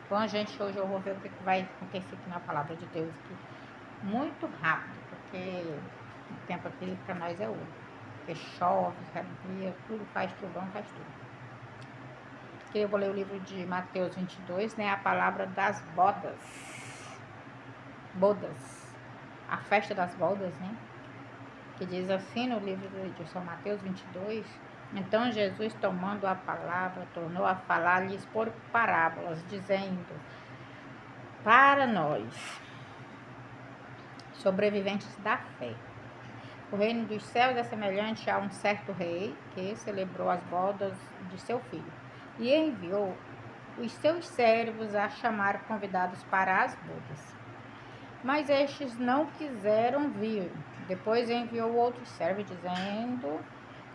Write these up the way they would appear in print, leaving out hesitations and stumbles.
Bom, gente, hoje eu vou ver o que vai acontecer aqui na palavra de Deus aqui. Muito rápido, porque o tempo aqui para nós é ouro. Porque chove, rabia, tudo faz trovão, faz tudo. Aqui eu vou ler o livro de Mateus 22, né? A palavra das bodas. Bodas. A festa das bodas, né? Que diz assim no livro de São Mateus 22. Então Jesus, tomando a palavra, tornou a falar-lhes por parábolas, dizendo: para nós, sobreviventes da fé, o reino dos céus é semelhante a um certo rei que celebrou as bodas de seu filho e enviou os seus servos a chamar convidados para as bodas. Mas estes não quiseram vir. Depois enviou outros servos, dizendo: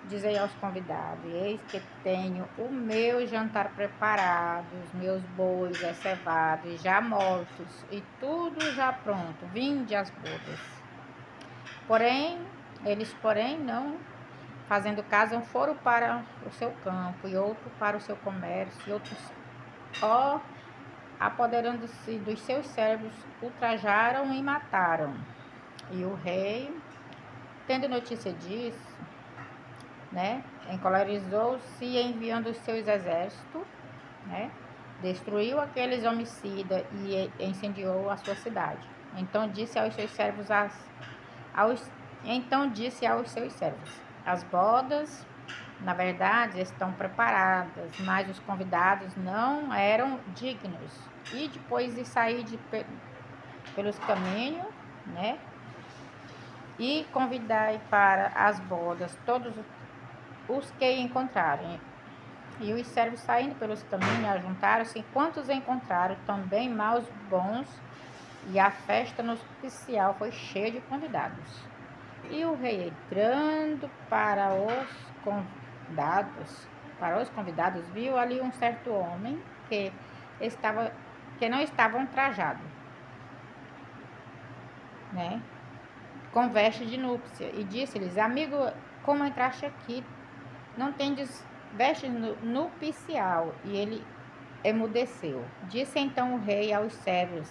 dizei aos convidados: eis que tenho o meu jantar preparado, os meus bois cevados já mortos, e tudo já pronto. Vinde às bodas. Porém, não fazendo caso, foram para o seu campo, e outro para o seu comércio, e outros, apoderando-se dos seus servos, ultrajaram e mataram. E o rei, tendo notícia disso, né, encolerizou-se, enviando os seus exércitos, né, destruiu aqueles homicidas e incendiou a sua cidade. Então disse aos seus servos as bodas, na verdade, estão preparadas, mas os convidados não eram dignos. E depois de sair pelos caminhos, né, e convidai para as bodas todos os que encontrarem. E os servos, saindo pelos caminhos, ajuntaram-se, quantos encontraram, também maus bons, e a festa nupcial foi cheia de convidados. E o rei, entrando para os convidados, viu ali um certo homem que não estava trajado, né, com veste de núpcia, e disse-lhes: amigo, como entraste aqui? Não tendes veste nupcial? E ele emudeceu. Disse então o rei aos servos: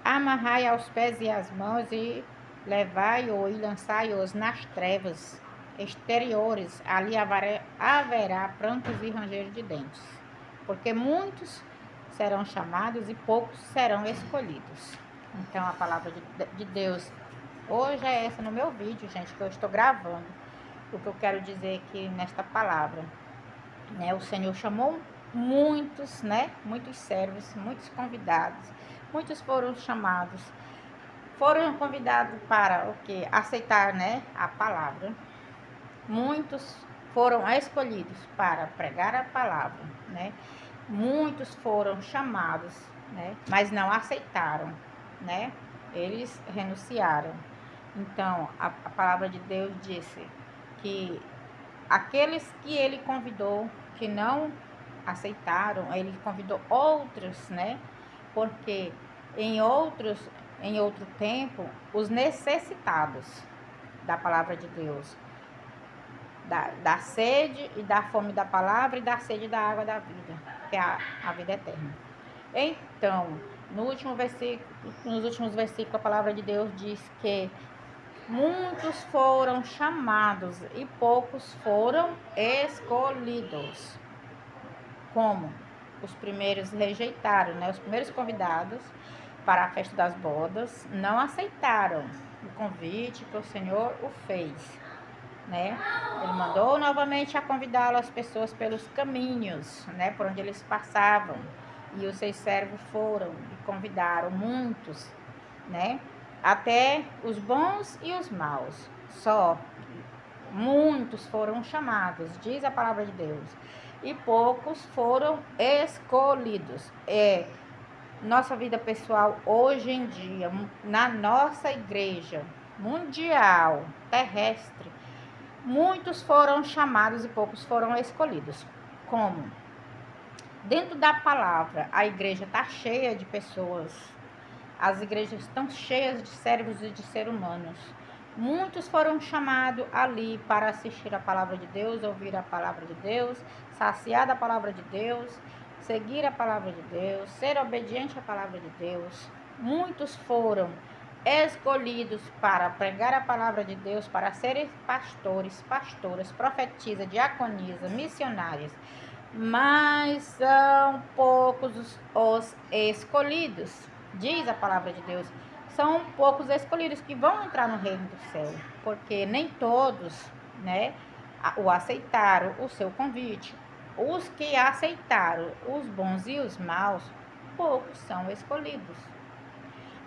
amarrai aos pés e às mãos e levai-o e lançai-os nas trevas exteriores. Ali haverá prantos e ranger de dentes, porque muitos serão chamados e poucos serão escolhidos. Então a palavra de Deus hoje é essa no meu vídeo, gente, que eu estou gravando. O que eu quero dizer aqui nesta palavra, né? O Senhor chamou muitos, né? Muitos servos, muitos convidados. Muitos foram chamados, foram convidados para o que? Aceitar, né, a palavra. Muitos foram escolhidos para pregar a palavra, né? Muitos foram chamados, né, mas não aceitaram, né? Eles renunciaram. Então, a palavra de Deus disse que aqueles que ele convidou, que não aceitaram, ele convidou outros, né? Porque em outro tempo, os necessitados da palavra de Deus, da sede e da fome da palavra e da sede da água da vida, que é a vida eterna. Então, nos últimos versículos, a palavra de Deus diz que muitos foram chamados e poucos foram escolhidos. Como? Os primeiros rejeitaram, né? Os primeiros convidados para a festa das bodas não aceitaram o convite que o Senhor o fez, né? Ele mandou novamente a convidá-lo as pessoas pelos caminhos, né? Por onde eles passavam. E os seus servos foram e convidaram muitos, né? Até os bons e os maus. Só muitos foram chamados, diz a palavra de Deus, e poucos foram escolhidos. Nossa vida pessoal hoje em dia, na nossa igreja mundial, terrestre, muitos foram chamados e poucos foram escolhidos. Como? Dentro da palavra, a igreja está cheia de pessoas. As igrejas estão cheias de servos e de seres humanos. Muitos foram chamados ali para assistir a palavra de Deus, ouvir a palavra de Deus, saciar da palavra de Deus, seguir a palavra de Deus, ser obediente à palavra de Deus. Muitos foram escolhidos para pregar a palavra de Deus, para serem pastores, pastoras, profetisas, diaconisas, missionárias, mas são poucos os escolhidos, diz a palavra de Deus. São poucos escolhidos que vão entrar no reino do céu, porque nem todos, né, o aceitaram, o seu convite. Os que aceitaram, os bons e os maus, poucos são escolhidos.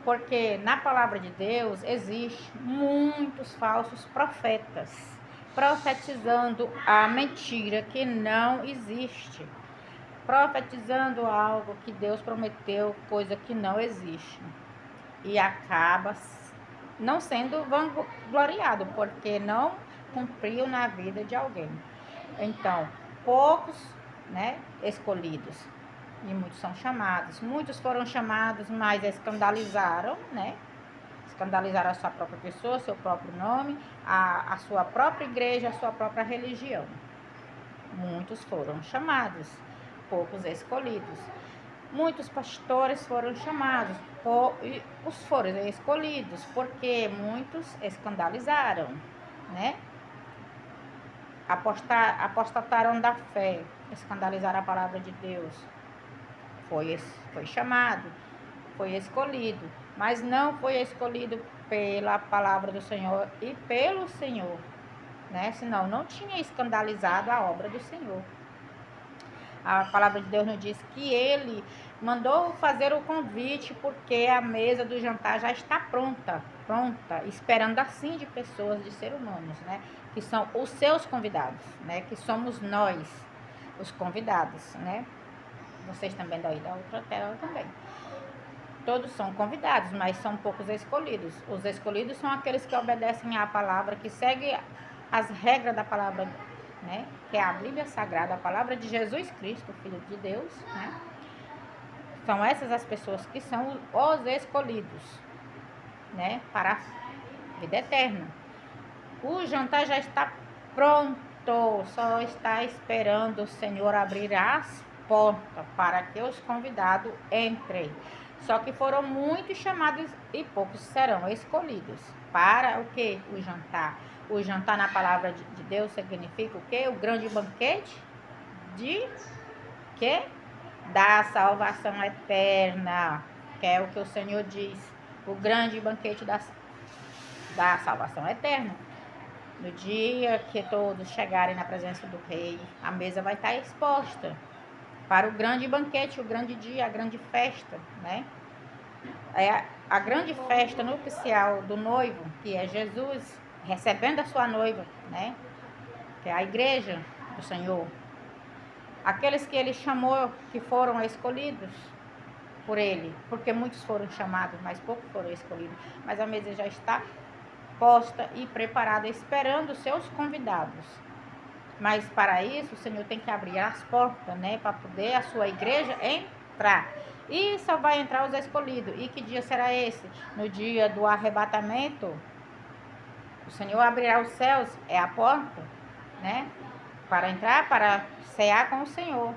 Porque na palavra de Deus existe muitos falsos profetas, profetizando a mentira que não existe, profetizando algo que Deus prometeu, coisa que não existe, e acaba não sendo vangloriado, porque não cumpriu na vida de alguém. Então, poucos, né, escolhidos, e muitos são chamados. Muitos foram chamados, mas escandalizaram, né? Escandalizaram a sua própria pessoa, seu próprio nome, a sua própria igreja, a sua própria religião. Muitos foram chamados, poucos escolhidos. Muitos pastores foram chamados, os foram escolhidos, porque muitos escandalizaram, né? Apostataram da fé, escandalizaram a palavra de Deus. Foi chamado, foi escolhido, mas não foi escolhido pela palavra do Senhor e pelo Senhor, né? Senão não tinha escandalizado a obra do Senhor. A palavra de Deus nos diz que ele mandou fazer o convite porque a mesa do jantar já está pronta, esperando assim de pessoas, de seres humanos, né? Que são os seus convidados, né? Que somos nós, os convidados, né? Vocês também daí da outra tela também. Todos são convidados, mas são poucos escolhidos. Os escolhidos são aqueles que obedecem à palavra, que seguem as regras da palavra, né? Que é a Bíblia Sagrada, a palavra de Jesus Cristo, Filho de Deus, né? São essas as pessoas que são os escolhidos, né? Para a vida eterna. O jantar já está pronto, só está esperando o Senhor abrir as portas para que os convidados entrem. Só que foram muitos chamados e poucos serão escolhidos. Para o que? O jantar. O jantar na palavra de Deus significa o quê? O grande banquete de quê? Da salvação eterna, que é o que o Senhor diz. O grande banquete da salvação eterna. No dia que todos chegarem na presença do Rei, a mesa vai estar exposta para o grande banquete, o grande dia, a grande festa, né? É a grande festa nupcial do noivo, que é Jesus recebendo a sua noiva, né? Que é a igreja do Senhor. Aqueles que ele chamou, que foram escolhidos por ele, porque muitos foram chamados, mas poucos foram escolhidos. Mas a mesa já está posta e preparada, esperando os seus convidados. Mas para isso, o Senhor tem que abrir as portas, né? Para poder a sua igreja entrar. E só vai entrar os escolhidos. E que dia será esse? No dia do arrebatamento, o Senhor abrirá os céus, é a porta, né? Para entrar, para cear com o Senhor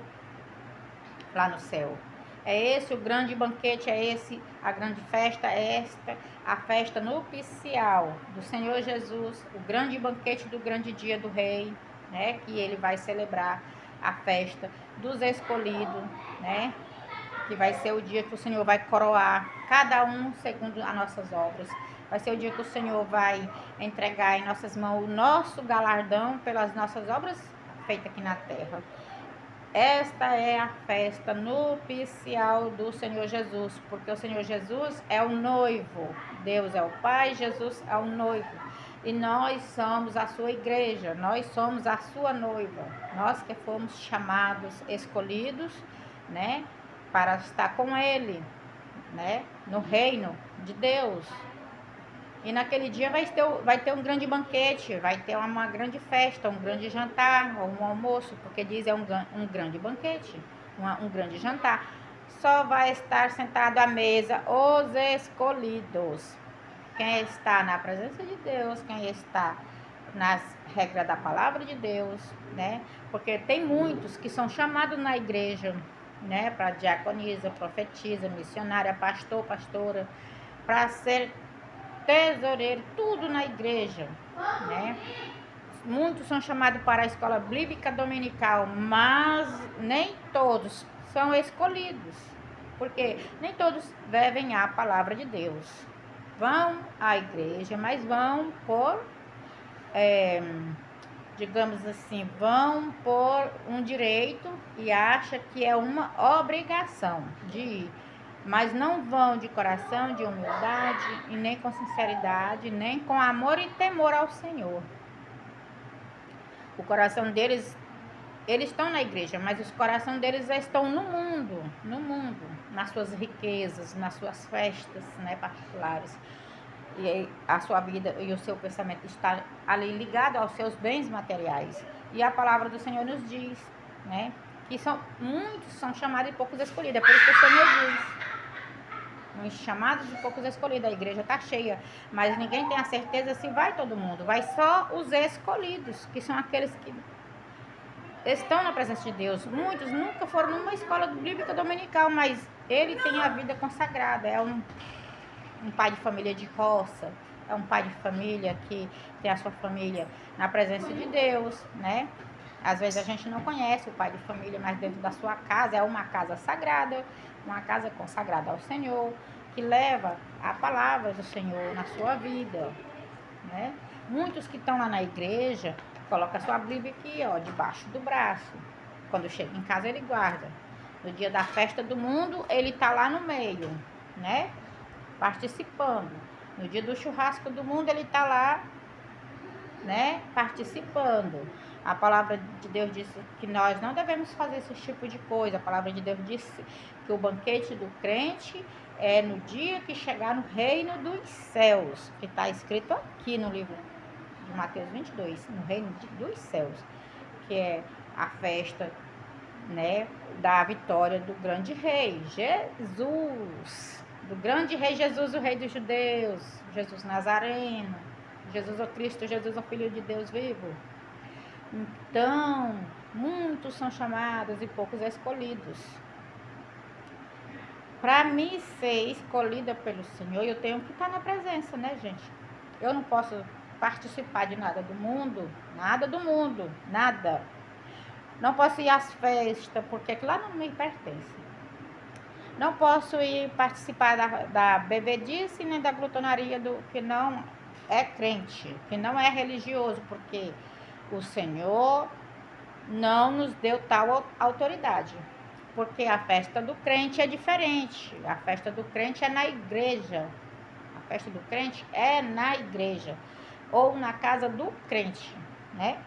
lá no céu. É esse o grande banquete, é esse a grande festa, é esta a festa nupcial do Senhor Jesus, o grande banquete do grande dia do Rei, né? Que ele vai celebrar a festa dos escolhidos, né? Que vai ser o dia que o Senhor vai coroar cada um segundo as nossas obras. Vai ser o dia que o Senhor vai entregar em nossas mãos o nosso galardão pelas nossas obras feitas aqui na terra. Esta é a festa nupcial do Senhor Jesus, porque o Senhor Jesus é o noivo, Deus é o Pai, Jesus é o noivo, e nós somos a sua igreja, nós somos a sua noiva, nós que fomos chamados, escolhidos, né, para estar com Ele, né, no reino de Deus. E naquele dia vai ter um grande banquete, vai ter uma grande festa, um grande jantar, ou um almoço, porque diz é um grande banquete, um grande jantar. Só vai estar sentado à mesa os escolhidos. Quem está na presença de Deus, quem está nas regras da palavra de Deus, né? Porque tem muitos que são chamados na igreja, né? Para diaconisa, profetisa, missionária, pastor, pastora, para ser tesoureiro, tudo na igreja, né? Muitos são chamados para a escola bíblica dominical, mas nem todos são escolhidos, porque nem todos vivem a palavra de Deus. Vão à igreja, mas vão por, digamos assim, vão por um direito e acham que é uma obrigação de ir, mas não vão de coração, de humildade, e nem com sinceridade, nem com amor e temor ao Senhor. O coração deles, eles estão na igreja, mas os corações deles estão no mundo, nas suas riquezas, nas suas festas, né, particulares. E a sua vida e o seu pensamento está ali ligado aos seus bens materiais. E a palavra do Senhor nos diz, né, que muitos são chamados e poucos escolhidos. É por isso que o Senhor diz, muitos chamados e poucos escolhidos. A igreja está cheia, mas ninguém tem a certeza se vai todo mundo. Vai só os escolhidos, que são aqueles que estão na presença de Deus. Muitos nunca foram numa escola bíblica dominical, mas ele tem a vida consagrada. É um pai de família de roça, é um pai de família que tem a sua família na presença de Deus, né? Às vezes a gente não conhece o pai de família, mas dentro da sua casa é uma casa sagrada, uma casa consagrada ao Senhor, que leva a palavra do Senhor na sua vida, né? Muitos que estão lá na igreja colocam a sua Bíblia aqui, ó, debaixo do braço. Quando chega em casa ele guarda. No dia da festa do mundo ele está lá no meio, né? Participando. No dia do churrasco do mundo ele está lá, né? Participando. A palavra de Deus disse que nós não devemos fazer esse tipo de coisa. A palavra de Deus disse que o banquete do crente é no dia que chegar no reino dos céus, que está escrito aqui no livro de Mateus 22, no reino dos céus, que é a festa, né, da vitória do grande rei, Jesus, do grande rei Jesus, o rei dos judeus, Jesus Nazareno, Jesus o Cristo, Jesus o Filho de Deus vivo. Então, muitos são chamados e poucos escolhidos. Para mim ser escolhida pelo Senhor, eu tenho que estar na presença, né, gente? Eu não posso participar de nada do mundo, nada. Não posso ir às festas, porque aquilo lá não me pertence. Não posso ir participar da bebedice nem da glutonaria do que não é crente, que não é religioso, porque o Senhor não nos deu tal autoridade. Porque a festa do crente é diferente. A festa do crente é na igreja. A festa do crente é na igreja. Ou na casa do crente, né?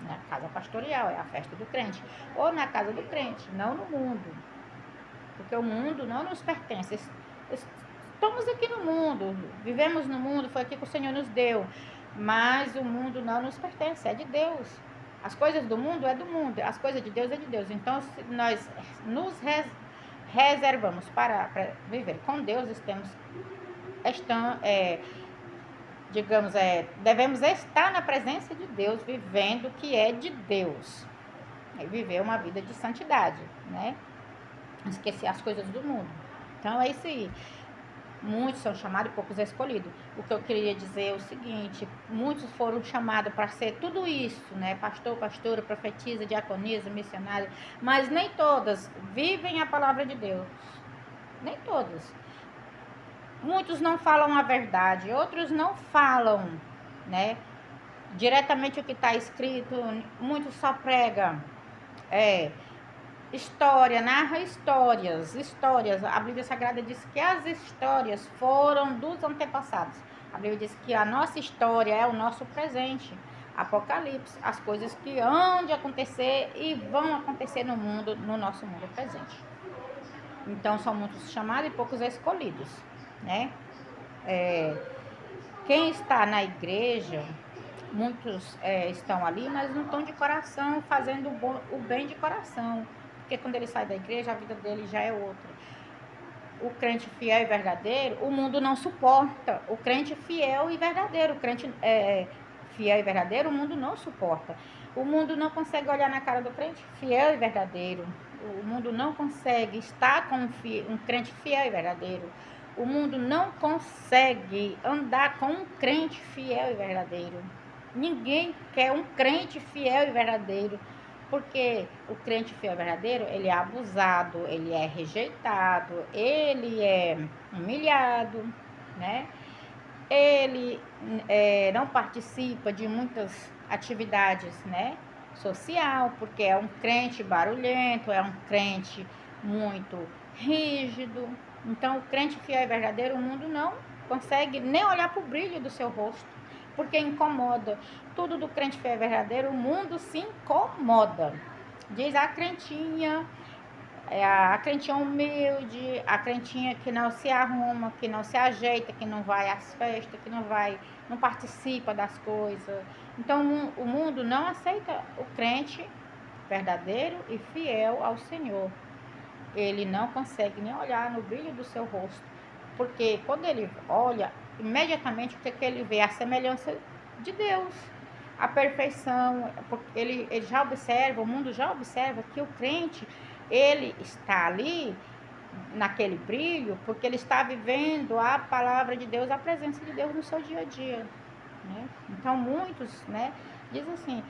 Na casa pastoral, é a festa do crente. Ou na casa do crente, não no mundo. Porque o mundo não nos pertence. Estamos aqui no mundo, vivemos no mundo, foi aqui que o Senhor nos deu. Mas o mundo não nos pertence, é de Deus. As coisas do mundo é do mundo, as coisas de Deus é de Deus. Então, se nós nos reservamos para viver com Deus, devemos estar na presença de Deus, vivendo o que é de Deus. E viver uma vida de santidade, né? Esquecer as coisas do mundo. Então, é isso aí. Muitos são chamados e poucos escolhidos. O que eu queria dizer é o seguinte: muitos foram chamados para ser tudo isso, né? Pastor, pastora, profetisa, diaconisa, missionário, mas nem todas vivem a palavra de Deus. Nem todas. Muitos não falam a verdade, outros não falam, né? Diretamente o que está escrito. Muitos só pregam. História, narra histórias. A Bíblia Sagrada diz que as histórias foram dos antepassados. A Bíblia diz que a nossa história é o nosso presente. Apocalipse, as coisas que hão de acontecer e vão acontecer no mundo, no nosso mundo presente. Então, são muitos chamados e poucos escolhidos, né? Quem está na igreja, muitos estão ali, mas não estão de coração, fazendo o bem de coração. Porque quando ele sai da igreja, a vida dele já é outra. O crente fiel e verdadeiro, o mundo não suporta. O crente fiel e verdadeiro, o crente fiel e verdadeiro, o mundo não suporta. O mundo não consegue olhar na cara do crente fiel e verdadeiro. o mundo não consegue estar com um crente fiel e verdadeiro. O mundo não consegue andar com um crente fiel e verdadeiro. Ninguém quer um crente fiel e verdadeiro, porque o crente fiel e verdadeiro, ele é abusado, ele é rejeitado, ele é humilhado, né? Ele não participa de muitas atividades, né? Social, porque é um crente barulhento, é um crente muito rígido. Então, o crente fiel e verdadeiro, o mundo não consegue nem olhar para o brilho do seu rosto, porque incomoda. Tudo do crente fiel e verdadeiro, o mundo se incomoda. Diz a crentinha, a crentinha humilde, a crentinha que não se arruma, que não se ajeita, que não vai às festas, que não participa das coisas. Então o mundo não aceita o crente verdadeiro e fiel ao Senhor. Ele não consegue nem olhar no brilho do seu rosto, porque quando ele olha, imediatamente o que ele vê? A semelhança de Deus, a perfeição. Ele já observa, o mundo já observa que o crente, ele está ali naquele brilho porque ele está vivendo a palavra de Deus, a presença de Deus no seu dia a dia, né? Então muitos, né, dizem assim,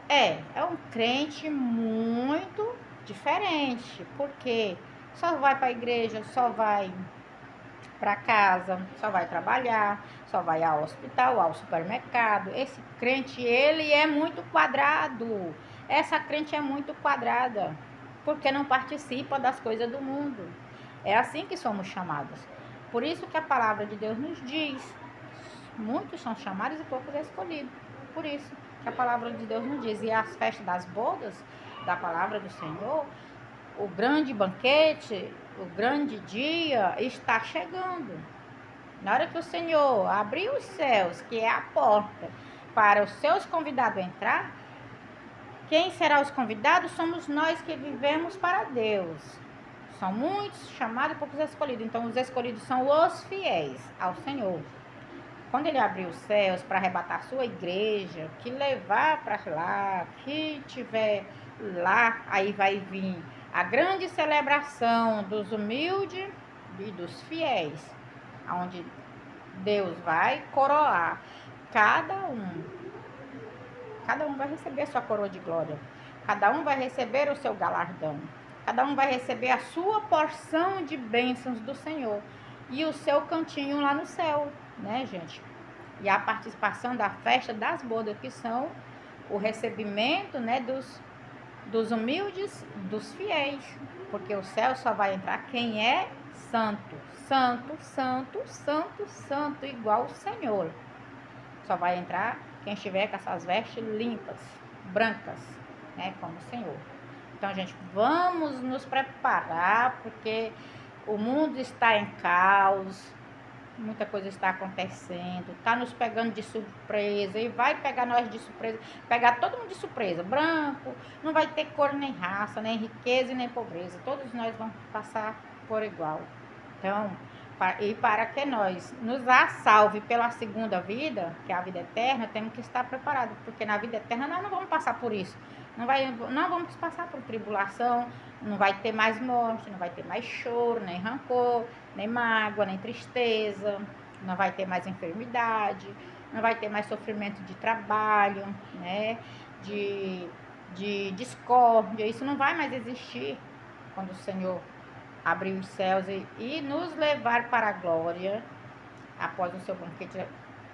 é um crente muito diferente, porque só vai para a igreja, só vai para casa, só vai trabalhar, só vai ao hospital, ao supermercado. Esse crente, ele é muito quadrado. Essa crente é muito quadrada, porque não participa das coisas do mundo. É assim que somos chamados. Por isso que a palavra de Deus nos diz, muitos são chamados e poucos escolhidos. Por isso que a palavra de Deus nos diz. E as festas das bodas, da palavra do Senhor, o grande banquete, o grande dia está chegando. Na hora que o Senhor abrir os céus, que é a porta, para os seus convidados entrar, quem será os convidados? Somos nós que vivemos para Deus. São muitos chamados e poucos escolhidos. Então, os escolhidos são os fiéis ao Senhor. Quando ele abrir os céus para arrebatar a sua igreja, que levar para lá, que tiver lá, aí vai vir a grande celebração dos humildes e dos fiéis, onde Deus vai coroar cada um. Cada um vai receber a sua coroa de glória. Cada um vai receber o seu galardão. Cada um vai receber a sua porção de bênçãos do Senhor. E o seu cantinho lá no céu, né, gente? E a participação da festa das bodas, que são o recebimento, né, dos humildes, dos fiéis. Porque o céu só vai entrar quem é santo. Santo, santo, santo, santo, igual o Senhor. Só vai entrar quem estiver com essas vestes limpas, brancas, né, como o Senhor. Então, gente, vamos nos preparar, porque o mundo está em caos, muita coisa está acontecendo, está nos pegando de surpresa e vai pegar nós de surpresa, pegar todo mundo de surpresa. Branco, não vai ter cor nem raça, nem riqueza e nem pobreza. Todos nós vamos passar por igual. Então, e para que nós nos salve pela segunda vida, que é a vida eterna, temos que estar preparados, porque na vida eterna nós não vamos passar por isso. Não vamos passar por tribulação, não vai ter mais morte, não vai ter mais choro, nem rancor, nem mágoa, nem tristeza, não vai ter mais enfermidade, não vai ter mais sofrimento de trabalho, né? De discórdia. Isso não vai mais existir quando o Senhor abrir os céus e nos levar para a glória após o seu banquete,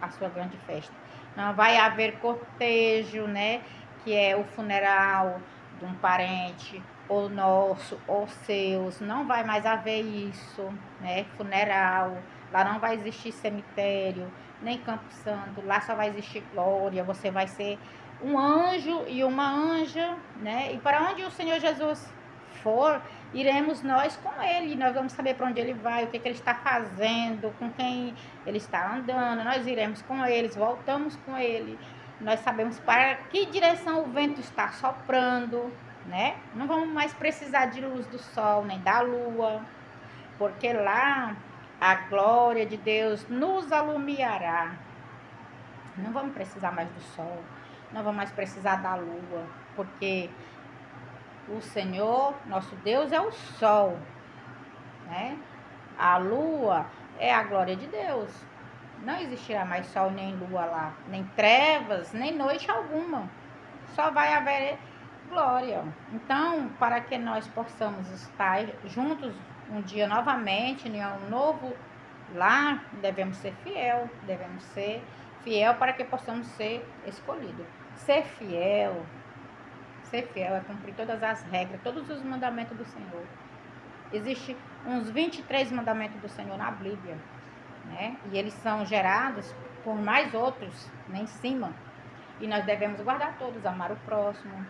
a sua grande festa. Não vai haver cortejo, né? Que é o funeral de um parente, ou nosso, ou seus. Não vai mais haver isso, né? Funeral. Lá não vai existir cemitério, nem Campo Santo. Lá só vai existir glória. Você vai ser um anjo e uma anja, né? E para onde o Senhor Jesus for, iremos nós com ele. Nós vamos saber para onde ele vai, o que ele está fazendo, com quem ele está andando. Nós iremos com eles, voltamos com ele. Nós sabemos para que direção o vento está soprando, né? Não vamos mais precisar de luz do sol nem da lua, porque lá a glória de Deus nos alumiará. Não vamos precisar mais do sol, não vamos mais precisar da lua, porque O Senhor, nosso Deus, é o sol, né? A lua é a glória de Deus. Não existirá mais sol nem lua lá, nem trevas, nem noite alguma. Só vai haver glória. Então, para que nós possamos estar juntos um dia novamente, em um novo lar, devemos ser fiel para que possamos ser escolhidos. Ser fiel é cumprir todas as regras, todos os mandamentos do Senhor. Existem uns 23 mandamentos do Senhor na Bíblia, né? E eles são gerados por mais outros, né, em cima. E nós devemos guardar todos, amar o próximo,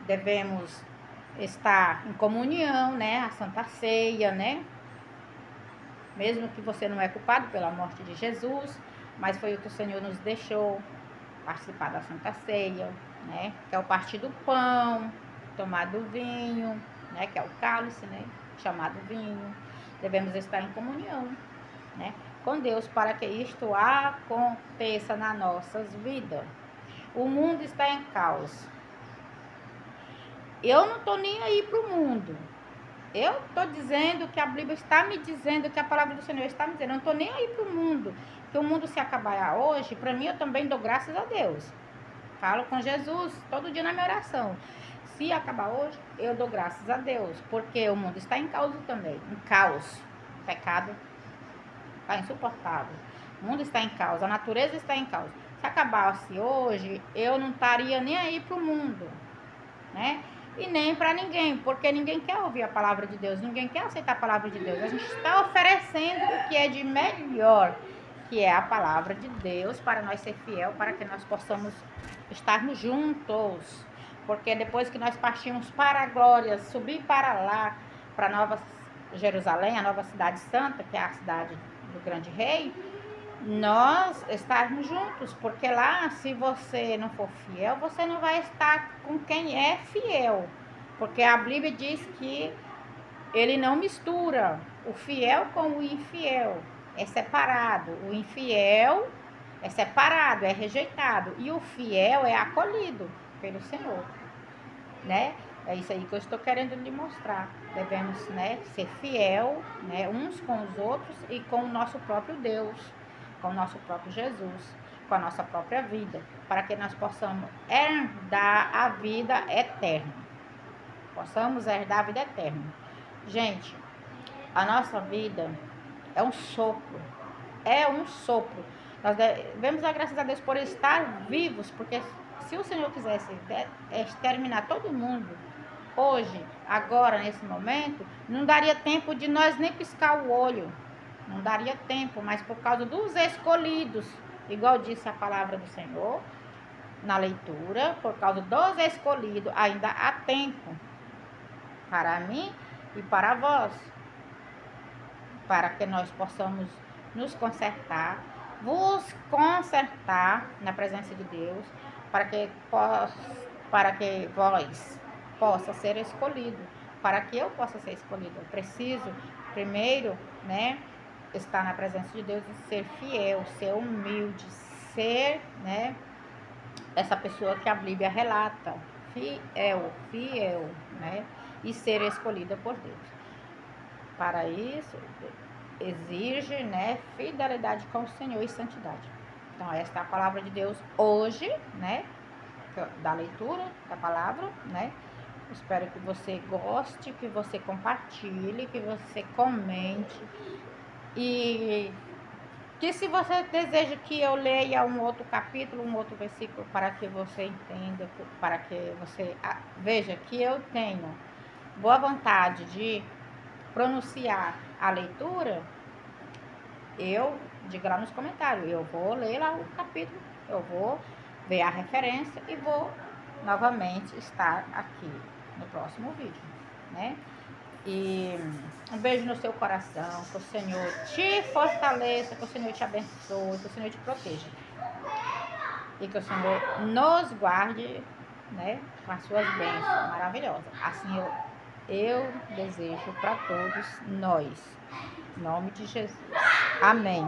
devemos estar em comunhão, né? A Santa Ceia, né? Mesmo que você não é culpado pela morte de Jesus, mas foi o que o Senhor nos deixou, participar da Santa Ceia, né? Que é o partir do pão, tomar do vinho, né? Que é o cálice, né? Chamado vinho. Devemos estar em comunhão, né? Com Deus para que isto aconteça nas nossas vidas. O mundo está em caos. Eu não estou nem aí para o mundo. Eu estou dizendo que a Bíblia está me dizendo, que a palavra do Senhor está me dizendo. Eu não estou nem aí para o mundo. Que o mundo se acabar hoje, para mim eu também dou graças a Deus. Falo com Jesus todo dia na minha oração. Se acabar hoje, eu dou graças a Deus. Porque o mundo está em caos também. Em caos. O pecado está insuportável. O mundo está em caos. A natureza está em caos. Se acabasse hoje, eu não estaria nem aí para o mundo, né? E nem para ninguém, porque ninguém quer ouvir a palavra de Deus, ninguém quer aceitar a palavra de Deus. A gente está oferecendo o que é de melhor, que é a palavra de Deus, para nós ser fiel, para que nós possamos estarmos juntos. Porque depois que nós partimos para a glória, subir para lá, para Nova Jerusalém, a nova cidade santa, que é a cidade do grande rei, nós estarmos juntos, porque lá, se você não for fiel, você não vai estar com quem é fiel, porque a Bíblia diz que ele não mistura o fiel com o infiel, é separado. O infiel é separado, é rejeitado, e o fiel é acolhido pelo Senhor, né? É isso aí que eu estou querendo lhe mostrar. Devemos, né, ser fiel, né, uns com os outros e com o nosso próprio Deus, com o nosso próprio Jesus, com a nossa própria vida, para que nós possamos herdar a vida eterna. Possamos herdar a vida eterna. Gente, a nossa vida é um sopro. É um sopro. Nós devemos dar graças a Deus por estar vivos, porque se o Senhor quisesse exterminar todo mundo, hoje, agora, nesse momento, não daria tempo de nós nem piscar o olho. Não daria tempo, mas por causa dos escolhidos, igual disse a palavra do Senhor na leitura, por causa dos escolhidos, ainda há tempo para mim e para vós, para que nós possamos nos consertar, vos consertar na presença de Deus, para que vós possa ser escolhido, para que eu possa ser escolhido. Eu preciso primeiro, né, estar na presença de Deus e ser fiel, ser humilde, ser, né, essa pessoa que a Bíblia relata, fiel, né, e ser escolhida por Deus. Para isso, exige, né, fidelidade com o Senhor e santidade. Então, esta é a palavra de Deus hoje, né, da leitura da palavra, né. Espero que você goste, que você compartilhe, que você comente e que se você deseja que eu leia um outro capítulo, um outro versículo para que você entenda, para que você veja que eu tenho boa vontade de pronunciar a leitura, eu diga lá nos comentários, eu vou ler lá o capítulo, eu vou ver a referência e vou novamente estar aqui no próximo vídeo, né? E um beijo no seu coração, que o Senhor te fortaleça, que o Senhor te abençoe, que o Senhor te proteja. E que o Senhor nos guarde, né, com as suas bênçãos maravilhosas. Assim eu desejo para todos nós. Em nome de Jesus. Amém.